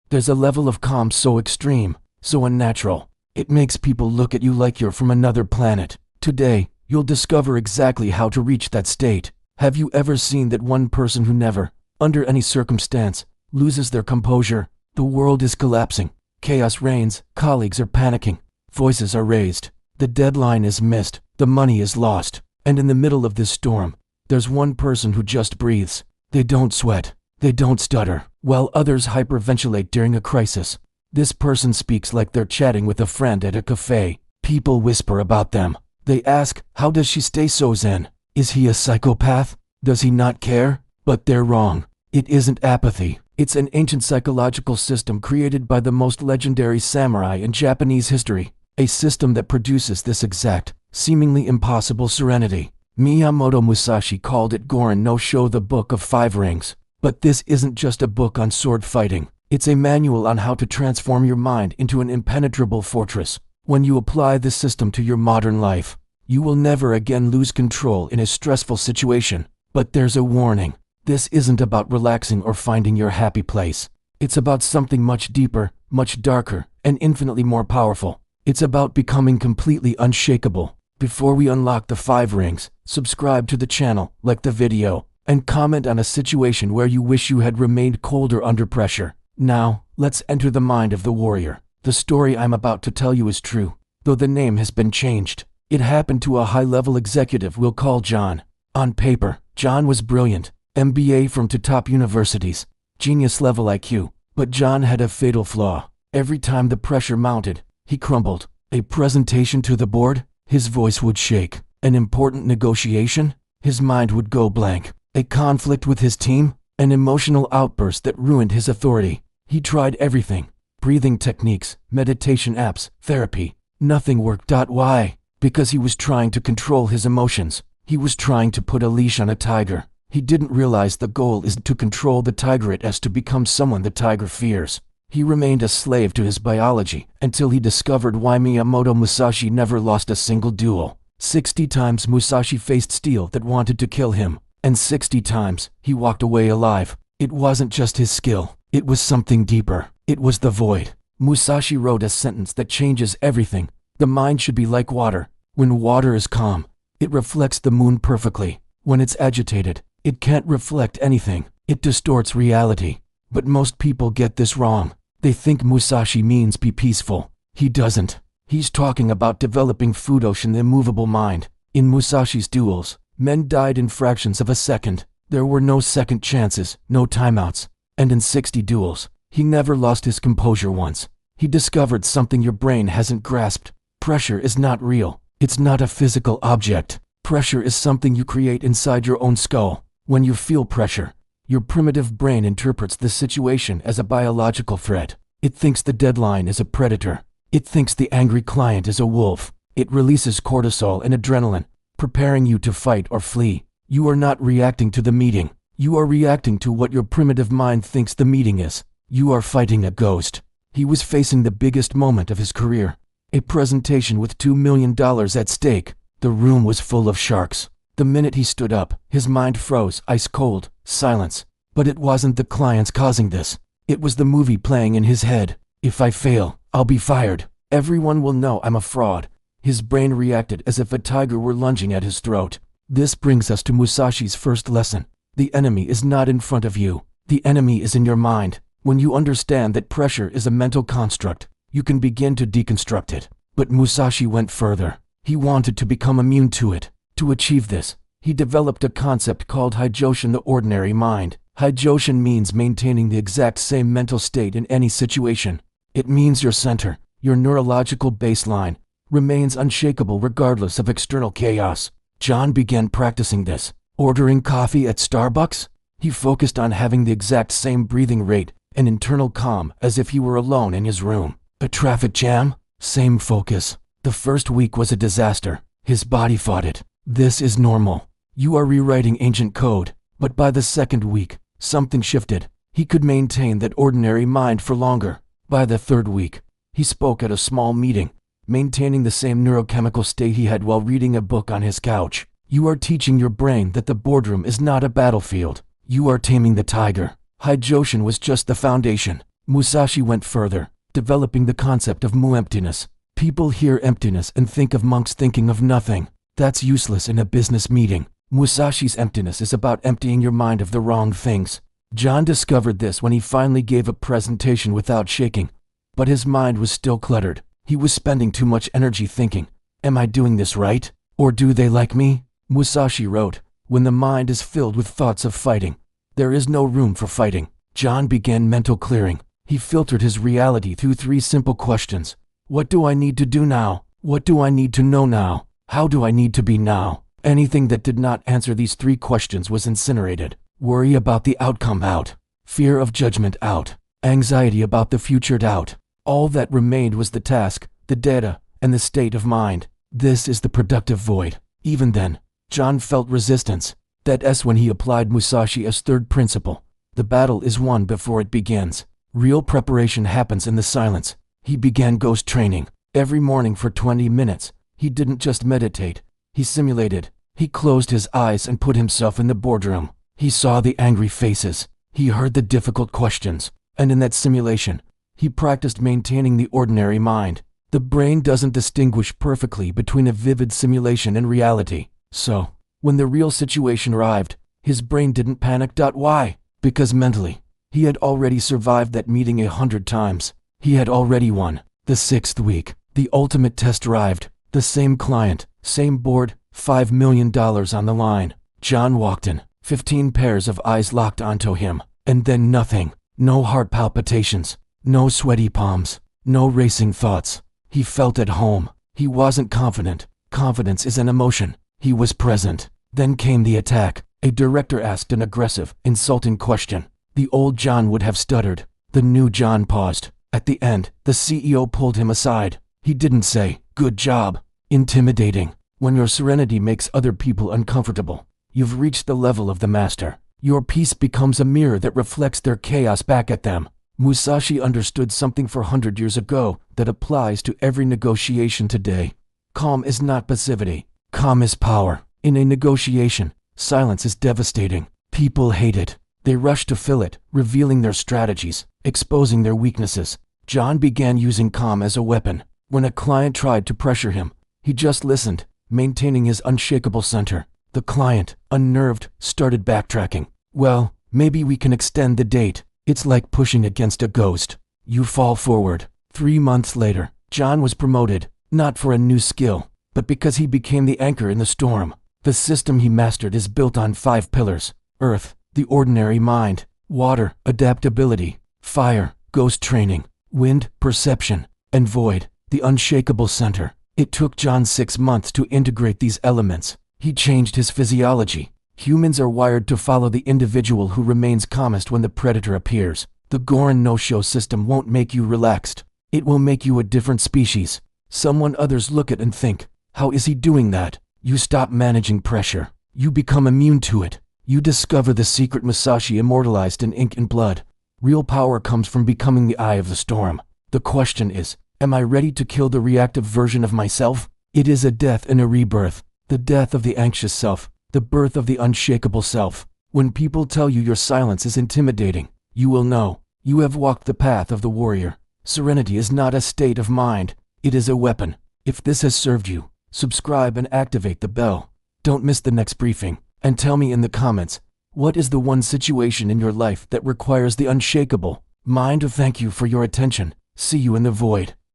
There's a level of calm so extreme, so unnatural. It makes people look at you like you're from another planet. Today, you'll discover exactly how to reach that state. Have you ever seen that one person who never, under any circumstance, loses their composure? The world is collapsing. Chaos reigns, colleagues are panicking, voices are raised, the deadline is missed, the money is lost. And in the middle of this storm, there's one person who just breathes. They don't sweat, they don't stutter, while others hyperventilate during a crisis. This person speaks like they're chatting with a friend at a cafe. People whisper about them. They ask, how does she stay so zen? Is he a psychopath? Does he not care? But they're wrong. It isn't apathy. It's an ancient psychological system created by the most legendary samurai in Japanese history. A system that produces this exact, seemingly impossible serenity. Miyamoto Musashi called it Gorin no Sho, the Book of Five Rings. But this isn't just a book on sword fighting. It's a manual on how to transform your mind into an impenetrable fortress. When you apply this system to your modern life, you will never again lose control in a stressful situation. But there's a warning. This isn't about relaxing or finding your happy place. It's about something much deeper, much darker, and infinitely more powerful. It's about becoming completely unshakable. Before we unlock the 5 rings, subscribe to the channel, like the video, and comment on a situation where you wish you had remained colder under pressure. Now, let's enter the mind of the warrior. The story I'm about to tell you is true, though the name has been changed. It happened to a high-level executive we'll call John. On paper, John was brilliant, MBA from two top universities, genius-level IQ. But John had a fatal flaw. Every time the pressure mounted, he crumbled. A presentation to the board, his voice would shake. An important negotiation, his mind would go blank. A conflict with his team, an emotional outburst that ruined his authority. He tried everything. Breathing techniques, meditation apps, therapy. Nothing worked. Why? Because he was trying to control his emotions. He was trying to put a leash on a tiger. He didn't realize the goal isn't to control the tiger, it is to become someone the tiger fears. He remained a slave to his biology until he discovered why Miyamoto Musashi never lost a single duel. 60 times Musashi faced steel that wanted to kill him, and 60 times he walked away alive. It wasn't just his skill, it was something deeper. It was the void. Musashi wrote a sentence that changes everything. The mind should be like water. When water is calm, it reflects the moon perfectly. When it's agitated, it can't reflect anything. It distorts reality. But most people get this wrong. They think Musashi means be peaceful. He doesn't. He's talking about developing Fudoshin, the immovable mind. In Musashi's duels, men died in fractions of a second. There were no second chances, no timeouts. And in 60 duels, he never lost his composure once. He discovered something your brain hasn't grasped. Pressure is not real. It's not a physical object. Pressure is something you create inside your own skull. When you feel pressure, your primitive brain interprets the situation as a biological threat. It thinks the deadline is a predator. It thinks the angry client is a wolf. It releases cortisol and adrenaline, preparing you to fight or flee. You are not reacting to the meeting. You are reacting to what your primitive mind thinks the meeting is. You are fighting a ghost. He was facing the biggest moment of his career. A presentation with $2 million at stake. The room was full of sharks. The minute he stood up, his mind froze, ice cold, silence. But it wasn't the clients causing this. It was the movie playing in his head. If I fail, I'll be fired. Everyone will know I'm a fraud. His brain reacted as if a tiger were lunging at his throat. This brings us to Musashi's first lesson. The enemy is not in front of you. The enemy is in your mind. When you understand that pressure is a mental construct, you can begin to deconstruct it. But Musashi went further. He wanted to become immune to it. To achieve this, he developed a concept called Haijoshin, the ordinary mind. Haijoshin means maintaining the exact same mental state in any situation. It means your center, your neurological baseline, remains unshakable regardless of external chaos. John began practicing this. Ordering coffee at Starbucks? He focused on having the exact same breathing rate and internal calm as if he were alone in his room. A traffic jam? Same focus. The first week was a disaster. His body fought it. This is normal. You are rewriting ancient code. But by the second week, something shifted. He could maintain that ordinary mind for longer. By the third week, he spoke at a small meeting, maintaining the same neurochemical state he had while reading a book on his couch. You are teaching your brain that the boardroom is not a battlefield. You are taming the tiger. Haijoshin was just the foundation. Musashi went further, developing the concept of mu-emptiness. People hear emptiness and think of monks thinking of nothing. That's useless in a business meeting. Musashi's emptiness is about emptying your mind of the wrong things. John discovered this when he finally gave a presentation without shaking. But his mind was still cluttered. He was spending too much energy thinking, am I doing this right? Or do they like me? Musashi wrote, when the mind is filled with thoughts of fighting, there is no room for fighting. John began mental clearing. He filtered his reality through 3 simple questions. What do I need to do now? What do I need to know now? How do I need to be now? Anything that did not answer these 3 questions was incinerated. Worry about the outcome out. Fear of judgment out. Anxiety about the future out. All that remained was the task, the data, and the state of mind. This is the productive void. Even then, John felt resistance. That's when he applied Musashi's 3rd principle. The battle is won before it begins. Real preparation happens in the silence. He began ghost training. Every morning for 20 minutes, he didn't just meditate. He simulated. He closed his eyes and put himself in the boardroom. He saw the angry faces. He heard the difficult questions. And in that simulation, he practiced maintaining the ordinary mind. The brain doesn't distinguish perfectly between a vivid simulation and reality. So, when the real situation arrived, his brain didn't panic. Why? Because mentally, he had already survived that meeting 100 times. He had already won. The 6th week, the ultimate test arrived. The same client, same board, $5 million on the line. John walked in, 15 pairs of eyes locked onto him, and then nothing. No heart palpitations, no sweaty palms, no racing thoughts. He felt at home. He wasn't confident. Confidence is an emotion. He was present. Then came the attack. A director asked an aggressive, insulting question. The old John would have stuttered. The new John paused. At the end, the CEO pulled him aside. He didn't say, "Good job." Intimidating. When your serenity makes other people uncomfortable, you've reached the level of the master. Your peace becomes a mirror that reflects their chaos back at them. Musashi understood something 400 years ago that applies to every negotiation today. Calm is not passivity. Calm is power. In a negotiation, silence is devastating. People hate it. They rush to fill it, revealing their strategies, exposing their weaknesses. John began using calm as a weapon. When a client tried to pressure him, he just listened, maintaining his unshakable center. The client, unnerved, started backtracking. Well, maybe we can extend the date. It's like pushing against a ghost. You fall forward. 3 months later, John was promoted, not for a new skill, but because he became the anchor in the storm. The system he mastered is built on 5 pillars: earth, the ordinary mind; water, adaptability; fire, ghost training; wind, perception; and void, the unshakable center. It took John 6 months to integrate these elements. He changed his physiology. Humans are wired to follow the individual who remains calmest when the predator appears. The Goran no-show system won't make you relaxed. It will make you a different species. Someone others look at and think, how is he doing that? You stop managing pressure. You become immune to it. You discover the secret Musashi immortalized in ink and blood. Real power comes from becoming the eye of the storm. The question is, am I ready to kill the reactive version of myself? It is a death and a rebirth. The death of the anxious self, the birth of the unshakable self. When people tell you your silence is intimidating, you will know you have walked the path of the warrior. Serenity is not a state of mind, it is a weapon. If this has served you, subscribe and activate the bell. Don't miss the next briefing, and tell me in the comments, what is the one situation in your life that requires the unshakable mind? Thank you for your attention. See you in the void.